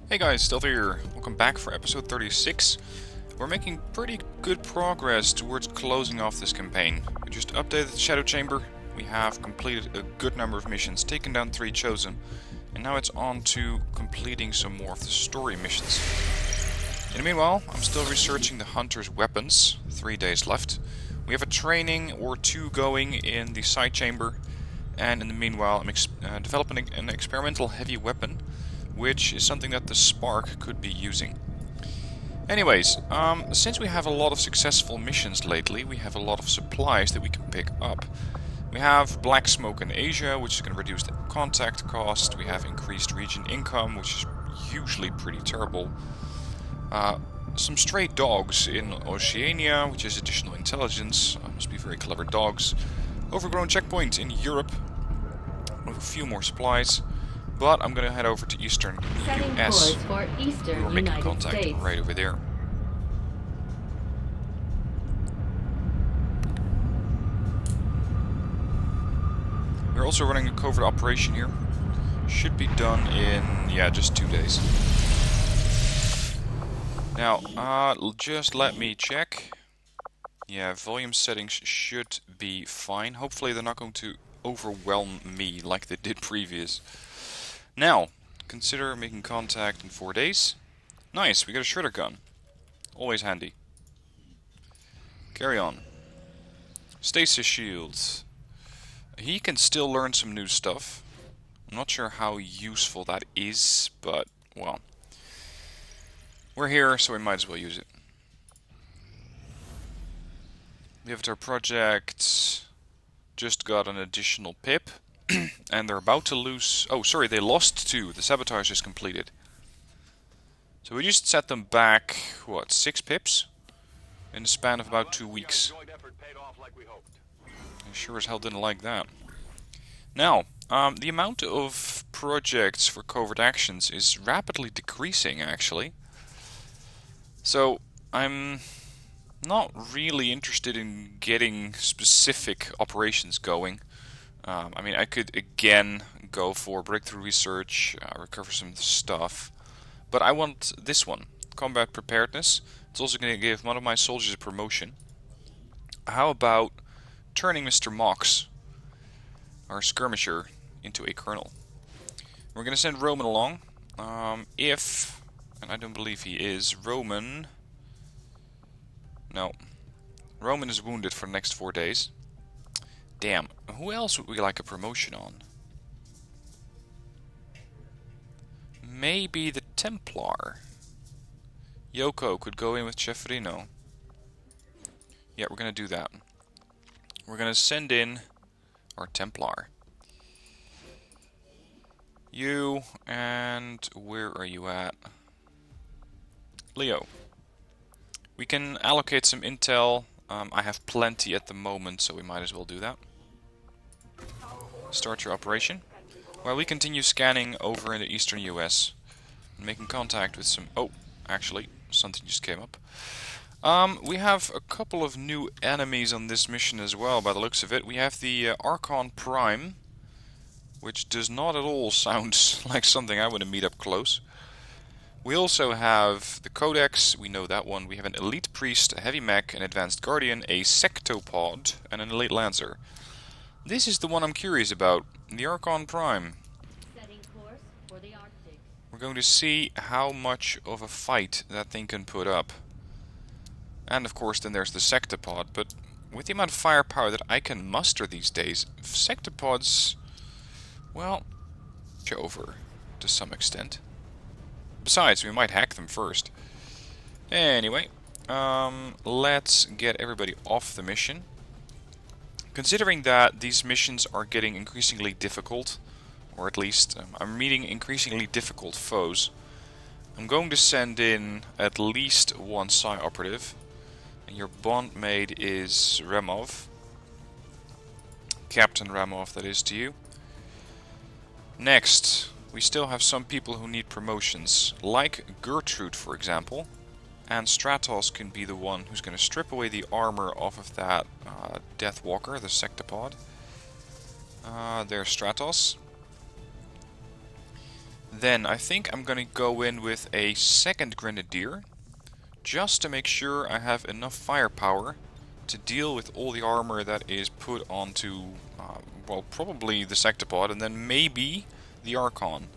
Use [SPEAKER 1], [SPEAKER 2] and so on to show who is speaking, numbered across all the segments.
[SPEAKER 1] Hey guys, Stealth here. Welcome back for episode 36. We're making pretty good progress towards closing off this campaign. We just updated the Shadow Chamber, we have completed a good number of missions, taken down 3 chosen, and now it's on to completing some more of the story missions. In the meanwhile, I'm still researching the Hunter's weapons, 3 days left. We have a training or 2 going in the side chamber, and in the meanwhile I'm developing an experimental heavy weapon, which is something that the Spark could be using. Anyways, since we have a lot of successful missions lately, we have a lot of supplies that we can pick up. We have Black Smoke in Asia, which is going to reduce the contact cost. We have increased region income, which is usually pretty terrible. Some stray dogs in Oceania, which is additional intelligence. Must be very clever dogs. Overgrown checkpoint in Europe. With a few more supplies. But I'm going to head over to Eastern US.
[SPEAKER 2] For Eastern
[SPEAKER 1] We're making
[SPEAKER 2] United
[SPEAKER 1] contact
[SPEAKER 2] States.
[SPEAKER 1] right over there. We're also running a covert operation here. Should be done in, just 2 days. Now, just let me check. Yeah, volume settings should be fine. Hopefully they're not going to overwhelm me like they did previous. Now, consider making contact in 4 days. Nice, we got a shredder gun. Always handy. Carry on. Stasis shields. He can still learn some new stuff. I'm not sure how useful that is, but, well. We're here, so we might as well use it. The Avatar Project just got an additional pip. And they're about to lose... Oh, sorry, they lost 2. The sabotage is completed. So we just set them back, what, 6 pips? In the span of about 2 weeks. I sure as hell didn't like that. Now, the amount of projects for covert actions is rapidly decreasing, actually. So, I'm not really interested in getting specific operations going. I mean, I could again go for breakthrough research, recover some stuff, but I want this one, combat preparedness. It's also going to give one of my soldiers a promotion. How about turning Mr. Mox, our skirmisher, into a colonel? We're going to send Roman along. If, and I don't believe he is, Roman is wounded for the next 4 days. Damn, who else would we like a promotion on? Maybe the Templar. Yoko could go in with Ceferino. Yeah, we're gonna do that. We're gonna send in our Templar. You, and where are you at? Leo. We can allocate some intel. I have plenty at the moment, so we might as well do that. Start your operation. While we continue scanning over in the eastern US. And making contact with some... Oh, actually, something just came up. We have a couple of new enemies on this mission as well, by the looks of it. We have the Archon Prime, which does not at all sound like something I want to meet up close. We also have the Codex, we know that one. We have an Elite Priest, a Heavy Mech, an Advanced Guardian, a Sectopod, and an Elite Lancer. This is the one I'm curious about, the Archon Prime.
[SPEAKER 2] Setting course for the Arctic.
[SPEAKER 1] We're going to see how much of a fight that thing can put up. And of course then there's the Sectopod, but with the amount of firepower that I can muster these days, Sectopods, well, over to some extent. Besides, we might hack them first. Anyway, let's get everybody off the mission. Considering that these missions are getting increasingly difficult, or at least I'm meeting increasingly difficult foes, I'm going to send in at least 1 Psi operative. And your bondmate is Remov. Captain Remov, that is to you. Next, we still have some people who need promotions, like Gertrude, for example. And Stratos can be the one who's going to strip away the armor off of that Deathwalker, the Sectopod. There's Stratos. Then I think I'm gonna go in with a second Grenadier, just to make sure I have enough firepower to deal with all the armor that is put onto, well, probably the Sectopod, and then maybe the Archon.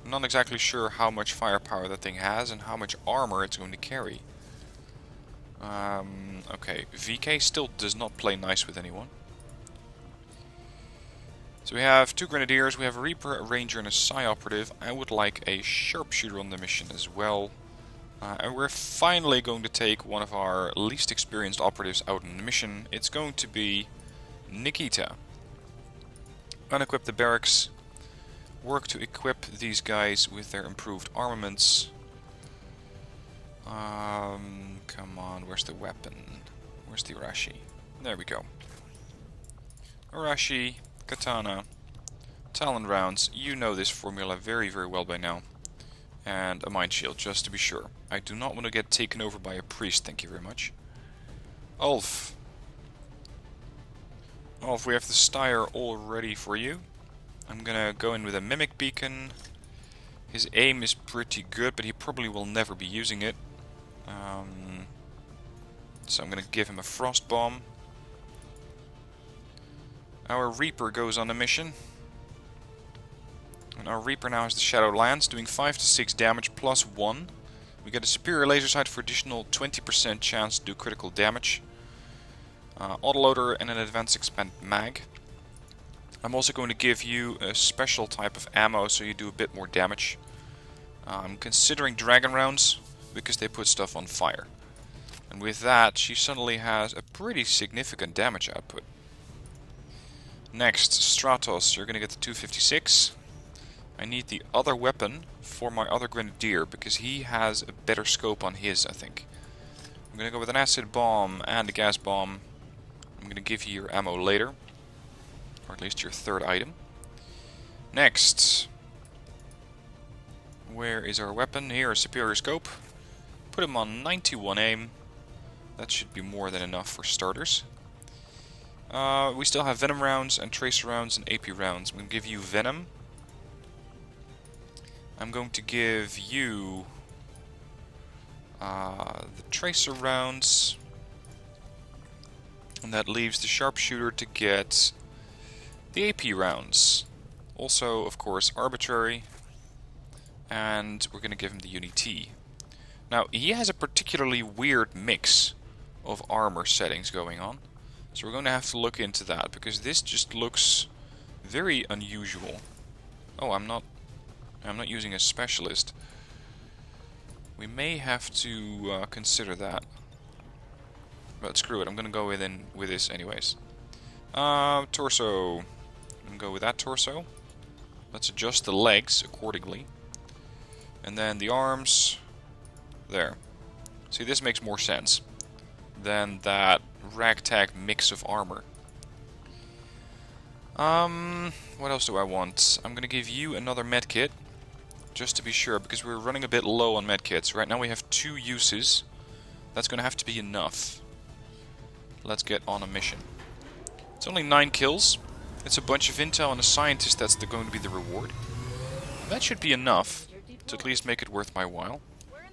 [SPEAKER 1] I'm not exactly sure how much firepower that thing has and how much armor it's going to carry. Okay, VK still does not play nice with anyone. So we have 2 Grenadiers, we have a Reaper, a Ranger, and a Psi Operative. I would like a Sharpshooter on the mission as well. And we're finally going to take one of our least experienced operatives out on the mission. It's going to be Nikita. Unequip the barracks. Work to equip these guys with their improved armaments. Come on, where's the weapon? Where's the Arashi? There we go. Arashi, Katana, Talon rounds. You know this formula very, very well by now. And a Mind Shield, just to be sure. I do not want to get taken over by a priest, thank you very much. Ulf. Ulf, we have the Styre all ready for you. I'm gonna go in with a Mimic Beacon. His aim is pretty good, but he probably will never be using it. So I'm gonna give him a Frost Bomb. Our Reaper goes on a mission. And our Reaper now has the Shadow Lance, doing 5 to 6 damage plus 1. We get a superior laser sight for additional 20% chance to do critical damage. Autoloader and an advanced expanded mag. I'm also going to give you a special type of ammo so you do a bit more damage. I'm considering Dragon Rounds because they put stuff on fire. And with that, she suddenly has a pretty significant damage output. Next, Stratos, you're going to get the 256. I need the other weapon for my other Grenadier because he has a better scope on his, I think. I'm going to go with an acid bomb and a gas bomb. I'm going to give you your ammo later. Or at least your third item. Next. Where is our weapon? Here, a superior scope. Put him on 91 aim. That should be more than enough for starters. We still have Venom rounds and Tracer rounds and AP rounds. I'm going to give you Venom. I'm going to give you the Tracer rounds. And that leaves the Sharpshooter to get the AP rounds. Also, of course, Arbitrary. And we're going to give him the Uni-T. Now, he has a particularly weird mix of armor settings going on. So we're going to have to look into that, because this just looks very unusual. Oh, I'm not using a specialist. We may have to consider that. But screw it, I'm going to go with this anyways. Torso. I'm going to go with that torso. Let's adjust the legs accordingly. And then the arms. There. See, this makes more sense than that ragtag mix of armor. What else do I want? I'm going to give you another medkit. Just to be sure, because we're running a bit low on medkits. Right now we have 2 uses. That's going to have to be enough. Let's get on a mission. It's only 9 kills. It's a bunch of intel and a scientist that's going to be the reward. That should be enough to at least make it worth my while.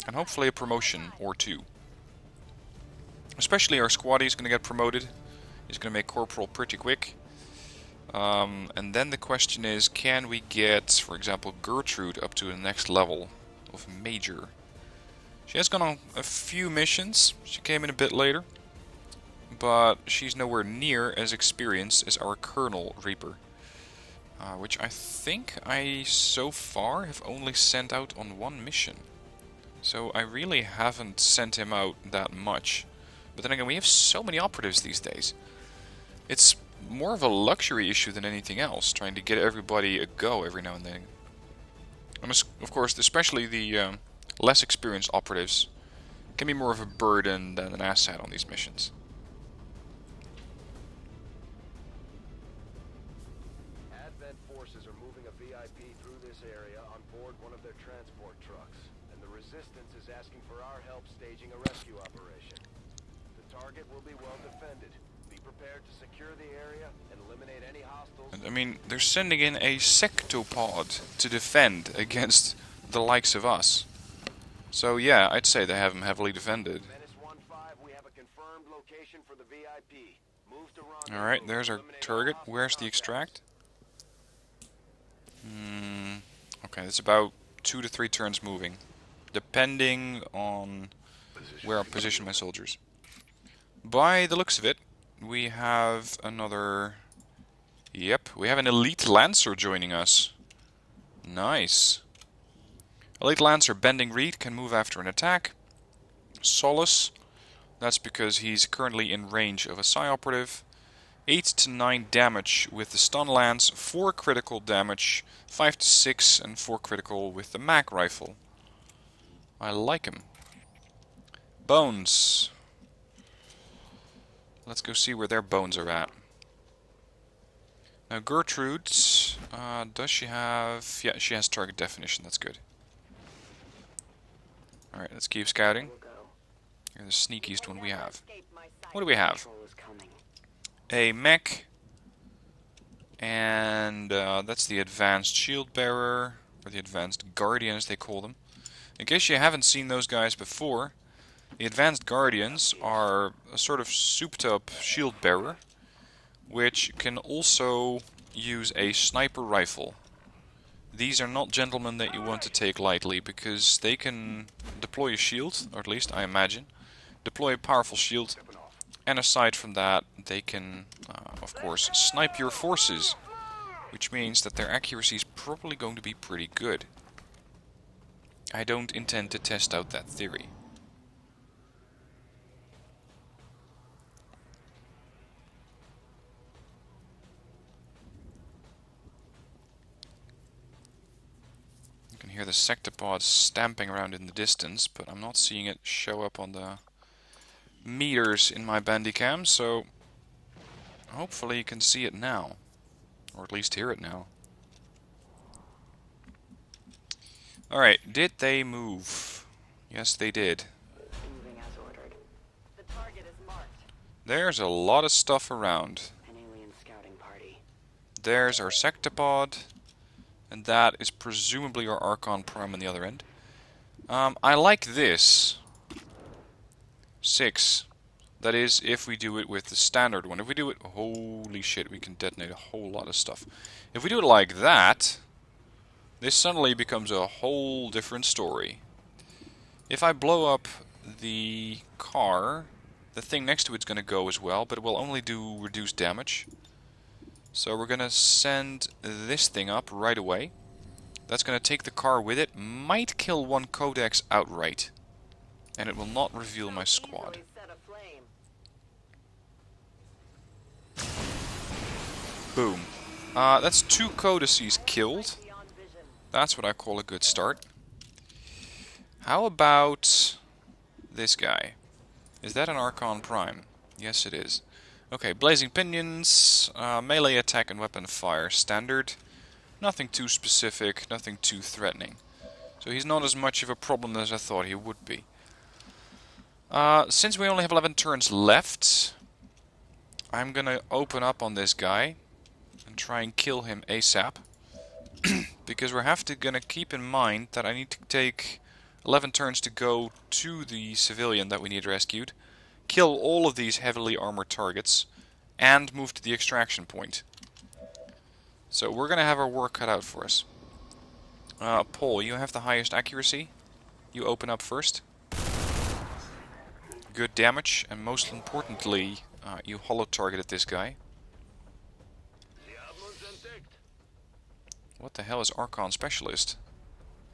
[SPEAKER 1] And hopefully a promotion or 2. Especially our squaddie is going to get promoted. He's going to make corporal pretty quick. And then the question is, can we get, for example, Gertrude up to the next level of Major? She has gone on a few missions. She came in a bit later. But she's nowhere near as experienced as our Colonel Reaper. Which I think I, so far, have only sent out on 1 mission. So I really haven't sent him out that much. But then again, we have so many operatives these days. It's more of a luxury issue than anything else, trying to get everybody a go every now and then. And of course, especially the less experienced operatives can be more of a burden than an asset on these missions.
[SPEAKER 3] Advent forces are moving a VIP through this area on board one of their transport trucks, and the Resistance is asking for our help staging a rescue operation. The target will be well defended. Be prepared to secure the area and eliminate any hostiles.
[SPEAKER 1] And, I mean, they're sending in a sectopod to defend against the likes of us. So yeah, I'd say they have them heavily defended.
[SPEAKER 3] Menace 1-5, we have a confirmed location for the VIP. Move to rendezvous.
[SPEAKER 1] Alright, there's our
[SPEAKER 3] Eliminate
[SPEAKER 1] target.
[SPEAKER 3] all hostile
[SPEAKER 1] Where's the
[SPEAKER 3] contacts.
[SPEAKER 1] extract? Okay, it's about 2 to 3 turns moving, depending on where I position my soldiers. By the looks of it, we have another... Yep, we have an elite lancer joining us. Nice. Elite lancer bending reed can move after an attack. Solace, that's because he's currently in range of a psi operative. 8 to 9 damage with the stun lance, 4 critical damage, 5 to 6 and 4 critical with the mag rifle. I like him. Bones. Let's go see where their bones are at. Now Gertrude, does she have... Yeah, she has target definition, that's good. Alright, let's keep scouting. You're the sneakiest one we have. What do we have? A mech, and that's the advanced shield bearer, or the advanced guardian as they call them. In case you haven't seen those guys before, the advanced guardians are a sort of souped up shield bearer, which can also use a sniper rifle. These are not gentlemen that you want to take lightly, because they can deploy a shield, or at least I imagine, deploy a powerful shield. And aside from that, they can, of course, snipe your forces, which means that their accuracy is probably going to be pretty good. I don't intend to test out that theory. You can hear the sectopods stamping around in the distance, but I'm not seeing it show up on the meters in my Bandicam, so hopefully you can see it now, or at least hear it now. Alright, did they move? Yes, they did.
[SPEAKER 4] Moving as ordered. The target is marked.
[SPEAKER 1] There's a lot of stuff around.
[SPEAKER 4] An alien scouting party.
[SPEAKER 1] There's our sectopod, and that is presumably our Archon Prime on the other end. I like this. 6. That is, if we do it with the standard one. If we do it... Holy shit, we can detonate a whole lot of stuff. If we do it like that, this suddenly becomes a whole different story. If I blow up the car, the thing next to it's going to go as well, but it will only do reduced damage. So we're going to send this thing up right away. That's going to take the car with it. Might kill one codex outright. And it will not reveal my squad. Boom. That's 2 codices killed. That's what I call a good start. How about this guy? Is that an Archon Prime? Yes, it is. Okay, Blazing Pinions, melee attack and weapon fire, standard. Nothing too specific, nothing too threatening. So he's not as much of a problem as I thought he would be. Since we only have 11 turns left, I'm gonna open up on this guy and try and kill him ASAP. Because we're gonna keep in mind that I need to take 11 turns to go to the civilian that we need rescued, kill all of these heavily armored targets, and move to the extraction point. So we're gonna have our work cut out for us. Paul, you have the highest accuracy. You open up first. Good damage, and most importantly, you hollow targeted this guy. What the hell is Archon Specialist?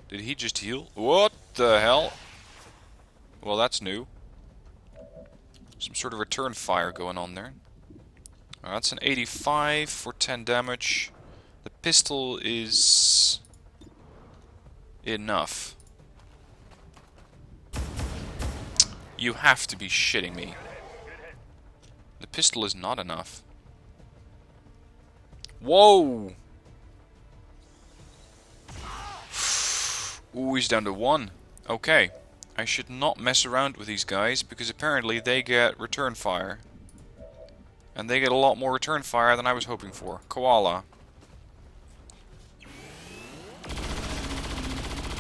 [SPEAKER 1] Did he just heal? What the hell? Well, that's new. Some sort of return fire going on there. That's an 85 for 10 damage. The pistol is enough. You have to be shitting me. The pistol is not enough. Whoa! Ooh, he's down to 1. Okay. I should not mess around with these guys, because apparently they get return fire. And they get a lot more return fire than I was hoping for. Koala.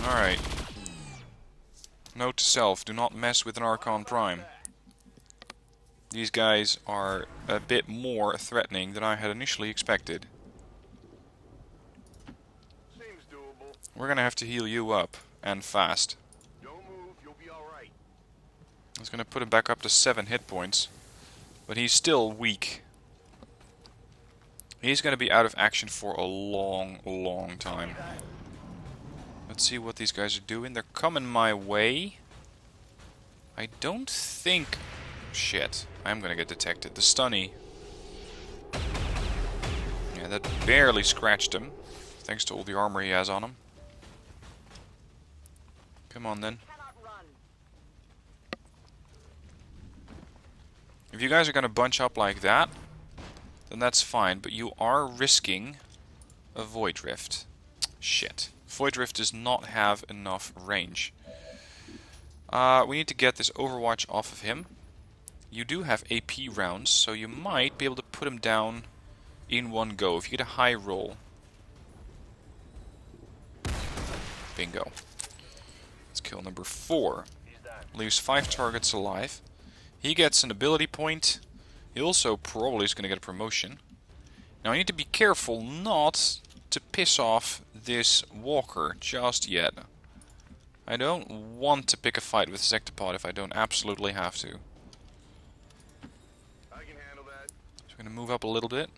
[SPEAKER 1] Alright. Note to self, do not mess with an Archon Prime. These guys are a bit more threatening than I had initially expected.
[SPEAKER 3] Seems doable.
[SPEAKER 1] We're gonna have to heal you up, and fast.
[SPEAKER 3] Don't move, you'll be alright.
[SPEAKER 1] I was gonna put him back up to 7 hit points, but he's still weak. He's gonna be out of action for a long time. Let's see what these guys are doing. They're coming my way. I don't think... Shit, I'm gonna get detected. The stunny. Yeah, that barely scratched him, thanks to all the armor he has on him. Come on then.
[SPEAKER 4] Cannot run.
[SPEAKER 1] If you guys are gonna bunch up like that, then that's fine, but you are risking a Void Rift. Shit. Void Rift does not have enough range. We need to get this Overwatch off of him. You do have AP rounds, so you might be able to put him down in one go if you get a high roll. Bingo. Let's kill number 4. Leaves 5 targets alive. He gets an ability point. He also probably is going to get a promotion. Now I need to be careful not to piss off this walker just yet. I don't want to pick a fight with Sectopod if I don't absolutely have to.
[SPEAKER 3] I can handle that.
[SPEAKER 1] So I'm going to move up a little bit.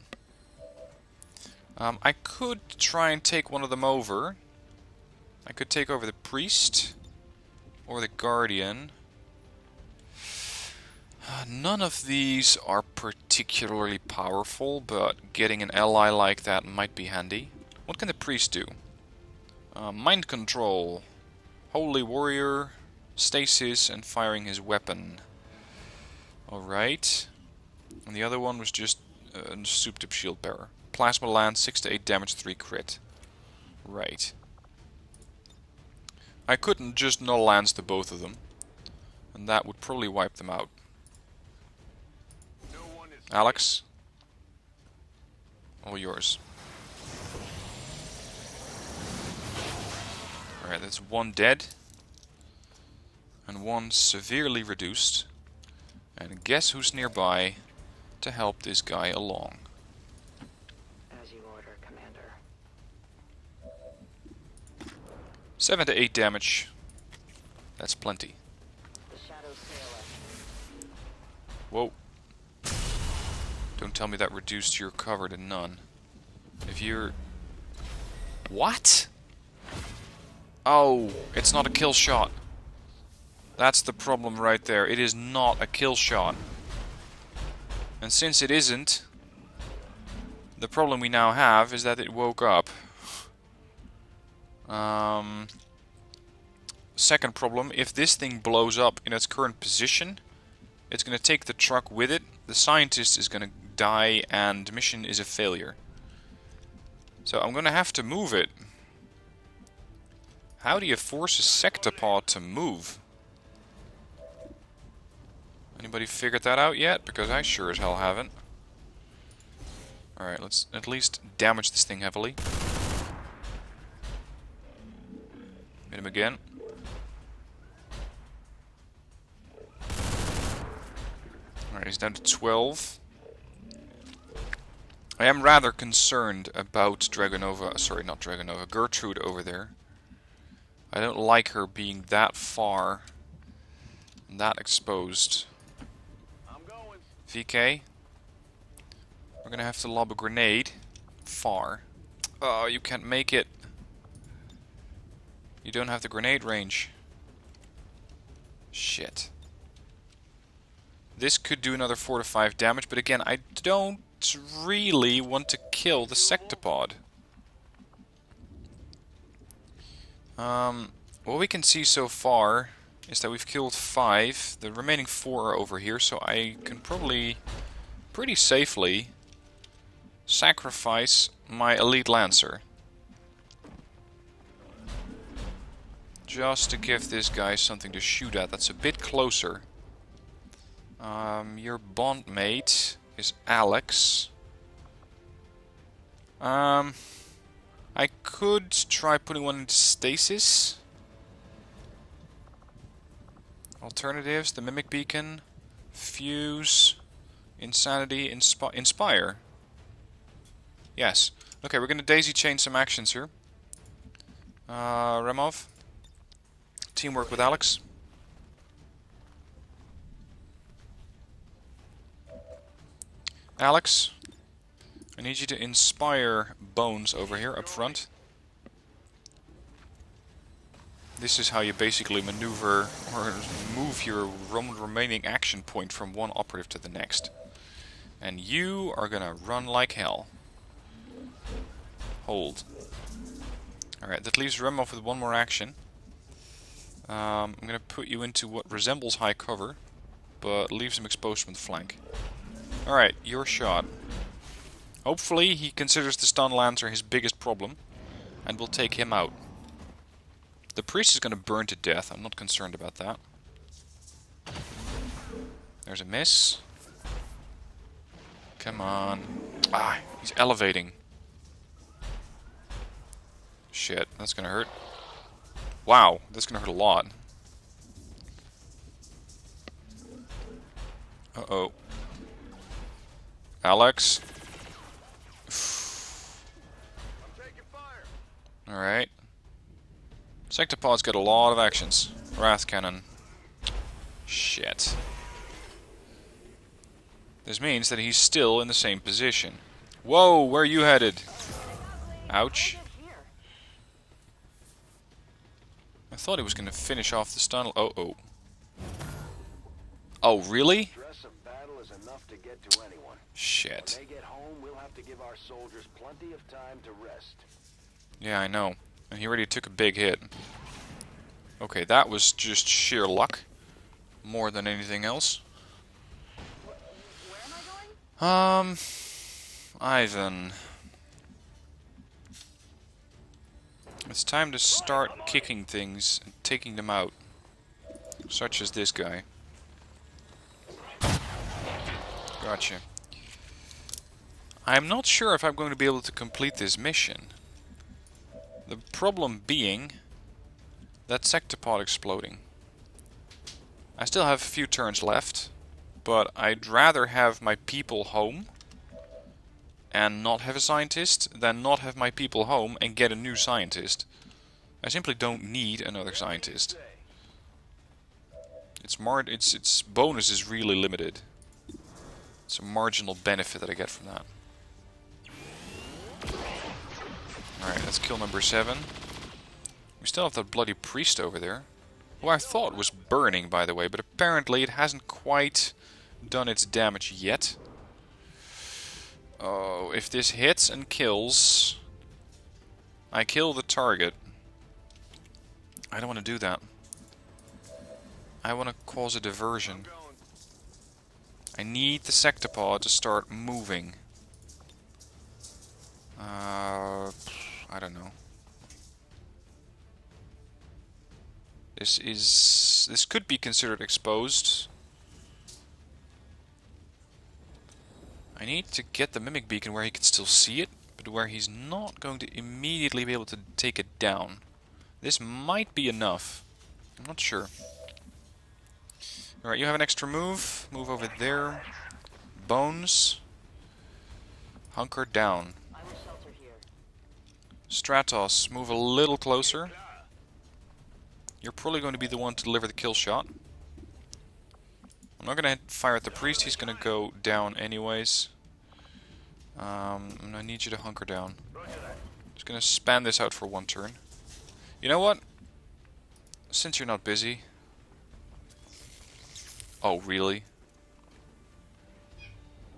[SPEAKER 1] I could try and take one of them over. I could take over the priest or the guardian. None of these are particularly powerful, but getting an ally like that might be handy. What can the priest do? Mind control, holy warrior, stasis, and firing his weapon. Alright. And the other one was just a souped up shield bearer. Plasma lance, 6 to 8 damage, 3 crit. Right. I couldn't just null lance to both of them, and that would probably wipe them out.
[SPEAKER 3] No one is
[SPEAKER 1] Alex, all yours. Alright, that's 1 dead, and 1 severely reduced. And guess who's nearby to help this guy along?
[SPEAKER 4] As you order, Commander.
[SPEAKER 1] 7 to 8 damage. That's plenty.
[SPEAKER 4] The shadows trail us.
[SPEAKER 1] Whoa. Don't tell me that reduced your cover to none. If you're... What? Oh, it's not a kill shot. That's the problem right there. It is not a kill shot. And since it isn't, the problem we now have is that it woke up. Second problem, if this thing blows up in its current position, it's going to take the truck with it, the scientist is going to die, and the mission is a failure. So I'm going to have to move it. How do you force a sectopod to move? Anybody figured that out yet? Because I sure as hell haven't. Alright, let's at least damage this thing heavily. Hit him again. Alright, he's down to 12. I am rather concerned about Dragonova, sorry, not Dragonova, Gertrude over there. I don't like her being that far, and that exposed.
[SPEAKER 3] I'm going.
[SPEAKER 1] VK, we're gonna have to lob a grenade far. Oh, you can't make it. You don't have the grenade range. Shit. This could do another 4 to 5 damage, but again, I don't really want to kill the sectopod. What we can see so far is that we've killed 5. The remaining 4 are over here, so I can probably pretty safely sacrifice my elite lancer. Just to give this guy something to shoot at that's a bit closer. Your bondmate is Alex. I could try putting one into stasis. Alternatives, the Mimic Beacon, Fuse, Insanity, Inspire. Yes. Okay, we're gonna daisy chain some actions here. Remov. Teamwork with Alex. Alex, I need you to inspire Bones over here up front. This is how you basically maneuver or move your remaining action point from one operative to the next. And you are gonna run like hell. Hold. Alright, that leaves Remov with one more action. I'm gonna put you into what resembles high cover, but leaves him exposed from the flank. Alright, your shot. Hopefully he considers the stun lancer his biggest problem, and will take him out. The priest is gonna burn to death, I'm not concerned about that. There's a miss. Come on. Ah, he's elevating. Shit, that's gonna hurt. Wow, that's gonna hurt a lot. Uh-oh. Alex. Alright. Sectopod's got a lot of actions. Wrath Cannon. Shit. This means that he's still in the same position. Whoa, where are you headed? Ouch. I thought he was going to finish off the stun. Oh. Oh, really?
[SPEAKER 3] Stress of battle is enough to get to anyone.
[SPEAKER 1] Shit.
[SPEAKER 3] When they get home, we'll have to give our soldiers plenty of time to rest.
[SPEAKER 1] Yeah, I know. And he already took a big hit. Okay, that was just sheer luck. More than anything else.
[SPEAKER 4] Where am I going?
[SPEAKER 1] Ivan. It's time to start kicking things and taking them out. Such as this guy. Gotcha. I'm not sure if I'm going to be able to complete this mission. The problem being that sectopod exploding. I still have a few turns left, but I'd rather have my people home and not have a scientist than not have my people home and get a new scientist. I simply don't need another scientist. Its bonus is really limited. It's a marginal benefit that I get from that. Alright, that's kill number 7. We still have that bloody priest over there. Who I thought was burning, by the way, but apparently it hasn't quite done its damage yet. Oh, if this hits and kills, I kill the target. I don't want to do that. I want to cause a diversion. I need the sectopod to start moving. I don't know. This could be considered exposed. I need to get the Mimic Beacon where he can still see it, but where he's not going to immediately be able to take it down. This might be enough. I'm not sure. Alright, you have an extra move. Move over there. Bones. Hunker down.
[SPEAKER 4] I will shelter here.
[SPEAKER 1] Stratos, move a little closer. You're probably going to be the one to deliver the kill shot. I'm not going to fire at the priest, he's going to go down anyways. And I need you to hunker down. Just going to span this out for one turn. You know what? Since you're not busy... Oh, really?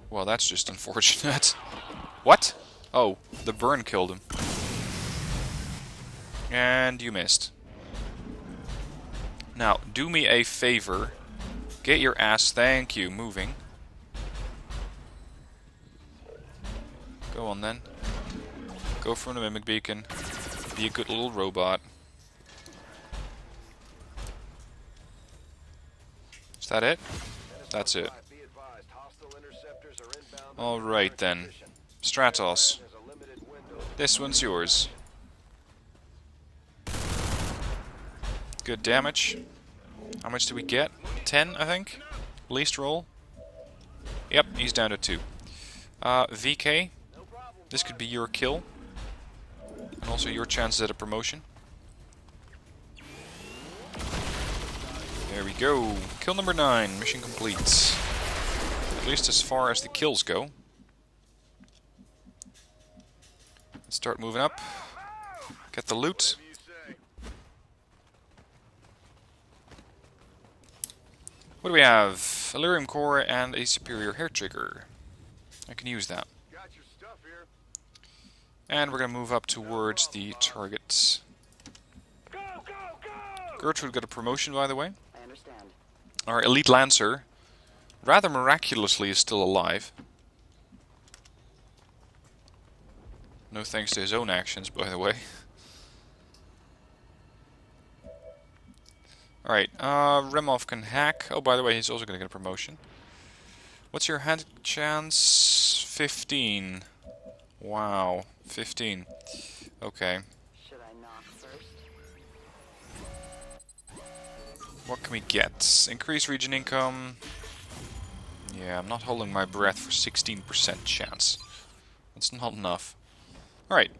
[SPEAKER 1] Well, that's just unfortunate. What? Oh, the burn killed him. And you missed. Now, do me a favor. Get your ass, thank you, moving. Go on then. Go from the Mimic Beacon. Be a good little robot. Is that it? That's it.
[SPEAKER 3] Be advised, hostile interceptors are inbound.
[SPEAKER 1] Alright then. Stratos.
[SPEAKER 3] There's a limited window.
[SPEAKER 1] This one's yours. Good damage. How much do we get? 10, I think? Least roll. Yep, he's down to 2. VK. This could be your kill. And also your chances at a promotion. There we go. Kill number 9. Mission complete. At least as far as the kills go. Let's start moving up. Get the loot. What do we have? A lyrium core and a superior hair trigger. I can use that.
[SPEAKER 3] Got your stuff here.
[SPEAKER 1] And we're going to move up towards the targets. Gertrude got a promotion, by the way.
[SPEAKER 4] I understand.
[SPEAKER 1] Our elite lancer, rather miraculously, is still alive. No thanks to his own actions, by the way. Alright, Remov can hack. Oh, by the way, he's also going to get a promotion. What's your hand chance? 15. Wow, 15. Okay.
[SPEAKER 4] Should I knock first?
[SPEAKER 1] What can we get? Increase region income. Yeah, I'm not holding my breath for 16% chance. That's not enough. Alright.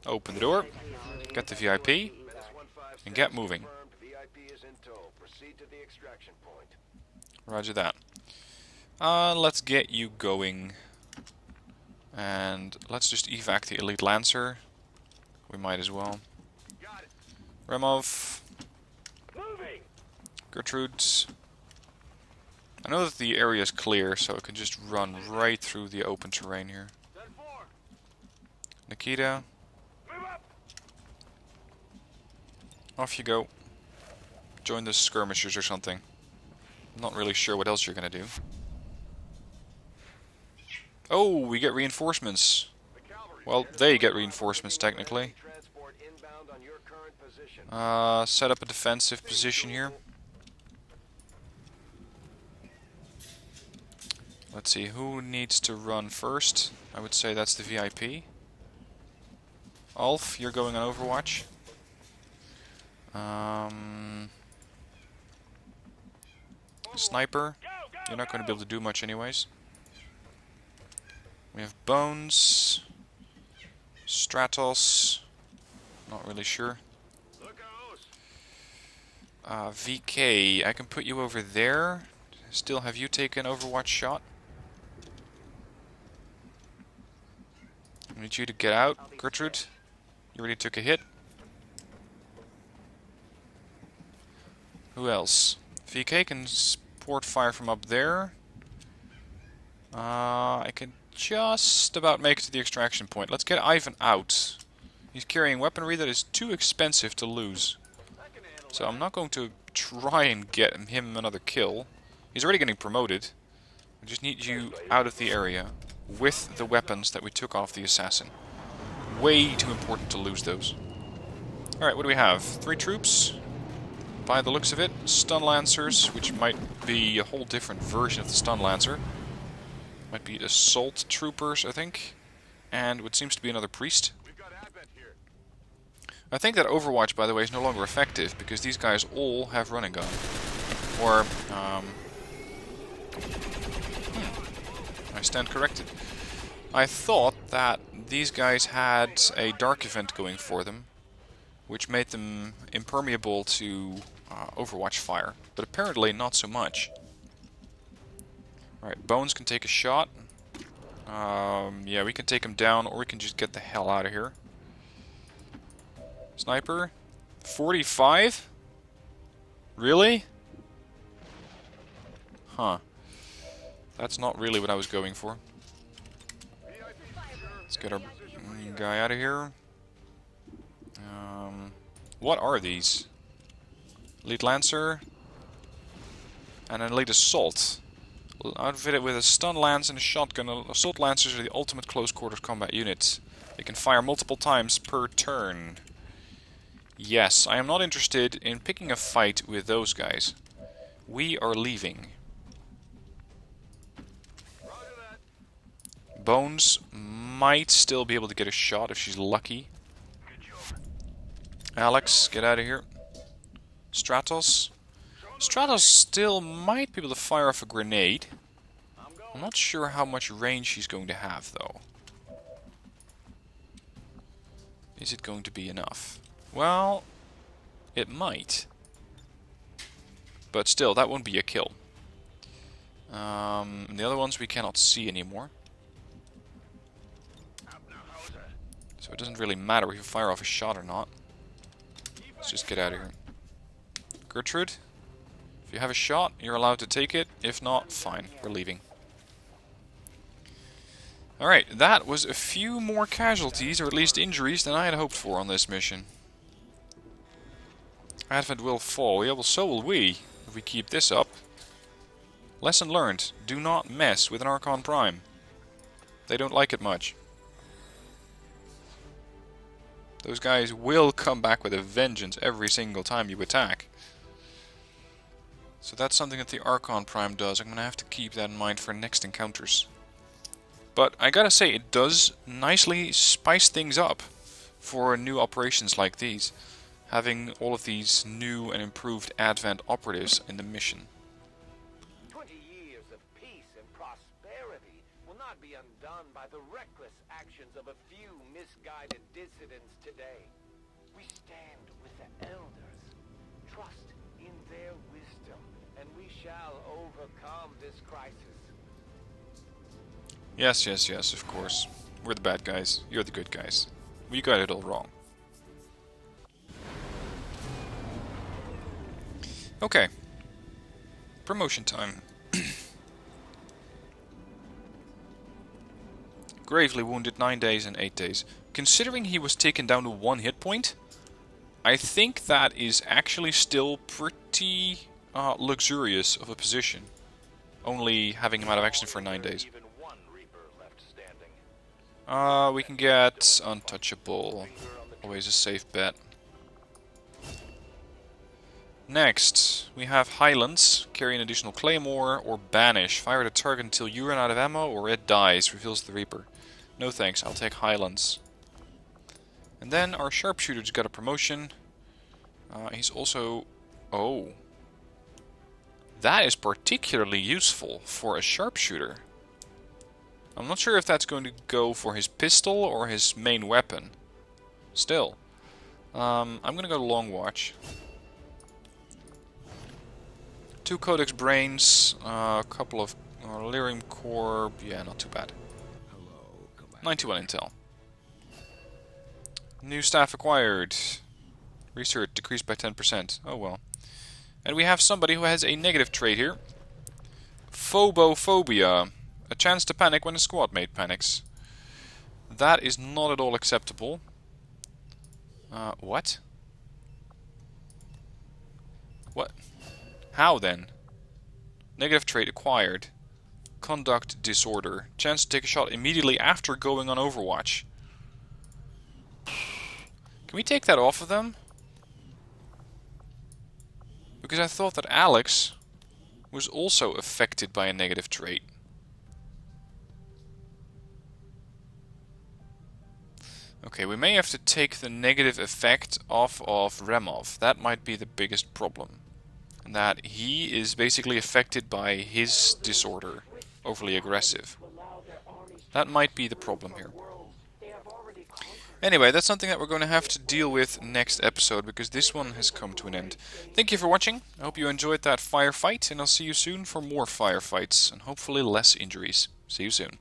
[SPEAKER 1] Open the door. Get the VIP. And get moving.
[SPEAKER 3] VIP is in tow. Proceed to the extraction point.
[SPEAKER 1] Roger that. Let's get you going. And let's just evac the elite lancer. We might as well.
[SPEAKER 3] Got it.
[SPEAKER 1] Remov.
[SPEAKER 3] Moving.
[SPEAKER 1] Gertrude. I know that the area is clear, so I can just run right through the open terrain here.
[SPEAKER 3] 10-4.
[SPEAKER 1] Nikita.
[SPEAKER 3] Move up.
[SPEAKER 1] Off you go. Join the skirmishers or something. I'm not really sure what else you're gonna do. Oh, we get reinforcements.
[SPEAKER 3] The cavalry.
[SPEAKER 1] Well, they get reinforcements technically.
[SPEAKER 3] Transport inbound on your current position.
[SPEAKER 1] Set up a defensive position here. Let's see, who needs to run first? I would say that's the VIP. Ulf, you're going on Overwatch. Sniper, you're not going to be able to do much anyways. We have Bones. Stratos. Not really sure.
[SPEAKER 3] Look out.
[SPEAKER 1] VK, I can put you over there. Still have you taken Overwatch shot? I need you to get out, Gertrude. You already took a hit. Who else? VK can support fire from up there. I can just about make it to the extraction point. Let's get Ivan out. He's carrying weaponry that is too expensive to lose. So I'm not going to try and get him another kill. He's already getting promoted. I just need you out of the area with the weapons that we took off the assassin. Way too important to lose those. Alright, what do we have? 3 troops. By the looks of it, stun lancers, which might be a whole different version of the stun lancer. Might be assault troopers, I think. And what seems to be another priest.
[SPEAKER 3] We've got Advent here.
[SPEAKER 1] I think that Overwatch, by the way, is no longer effective because these guys all have run and gun. Or, I stand corrected. I thought that these guys had a dark event going for them, which made them impermeable to Overwatch fire, but apparently not so much. Alright, Bones can take a shot. Yeah, we can take him down, or we can just get the hell out of here. Sniper? 45? Really? Huh. That's not really what I was going for. Let's get our guy out of here. What are these? Elite Lancer and an Elite Assault. Outfitted with a stun lance and a shotgun, Assault Lancers are the ultimate close quarters combat unit. They can fire multiple times per turn. Yes, I am not interested in picking a fight with those guys. We are leaving.
[SPEAKER 3] Roger that.
[SPEAKER 1] Bones might still be able to get a shot if she's lucky. Alex, get out of here. Stratos. Stratos still might be able to fire off a grenade. I'm not sure how much range she's going to have, though. Is it going to be enough? Well, it might. But still, that won't be a kill. The other ones we cannot see anymore. So it doesn't really matter if you fire off a shot or not. Let's just get out of here. Gertrude, if you have a shot, you're allowed to take it. If not, fine, we're leaving. Alright, that was a few more casualties, or at least injuries, than I had hoped for on this mission. Advent will fall. Yeah, well, so will we, if we keep this up. Lesson learned. Do not mess with an Archon Prime. They don't like it much. Those guys will come back with a vengeance every single time you attack. So that's something that the Archon Prime does. I'm going to have to keep that in mind for next encounters. But I gotta say, it does nicely spice things up for new operations like these. Having all of these new and improved Advent operatives in the mission.
[SPEAKER 3] 20 years of peace and prosperity will not be undone by the reckless actions of a few misguided dissidents today. We stand with the elders, trust in their wisdom, and we shall overcome this crisis.
[SPEAKER 1] Yes, yes, yes, of course. We're the bad guys. You're the good guys. We got it all wrong. Okay. Promotion time. Gravely wounded 9 days and 8 days. Considering he was taken down to 1 hit point, I think that is actually still pretty luxurious of a position. Only having him out of action for 9 days. We can get untouchable. Always a safe bet. Next, we have Highlands. Carry an additional claymore or banish. Fire at a target until you run out of ammo or it dies. Reveals the Reaper. No thanks, I'll take Highlands. And then our sharpshooter's got a promotion. He's also... Oh. That is particularly useful for a sharpshooter. I'm not sure if that's going to go for his pistol or his main weapon. Still. I'm going to go Long Watch. 2 Codex Brains, a couple of Lyrium Core, yeah, not too bad. 91 Intel. New staff acquired. Research decreased by 10%. Oh well. And we have somebody who has a negative trait here. Phobophobia. A chance to panic when a squad mate panics. That is not at all acceptable. What? What? How then? Negative trait acquired. Conduct disorder. Chance to take a shot immediately after going on Overwatch. Can we take that off of them? Because I thought that Alex was also affected by a negative trait. Okay, we may have to take the negative effect off of Remov. That might be the biggest problem. And that he is basically affected by his disorder. Overly aggressive. That might be the problem here. Anyway, that's something that we're going to have to deal with next episode, because this one has come to an end. Thank you for watching. I hope you enjoyed that firefight, and I'll see you soon for more firefights, and hopefully less injuries. See you soon.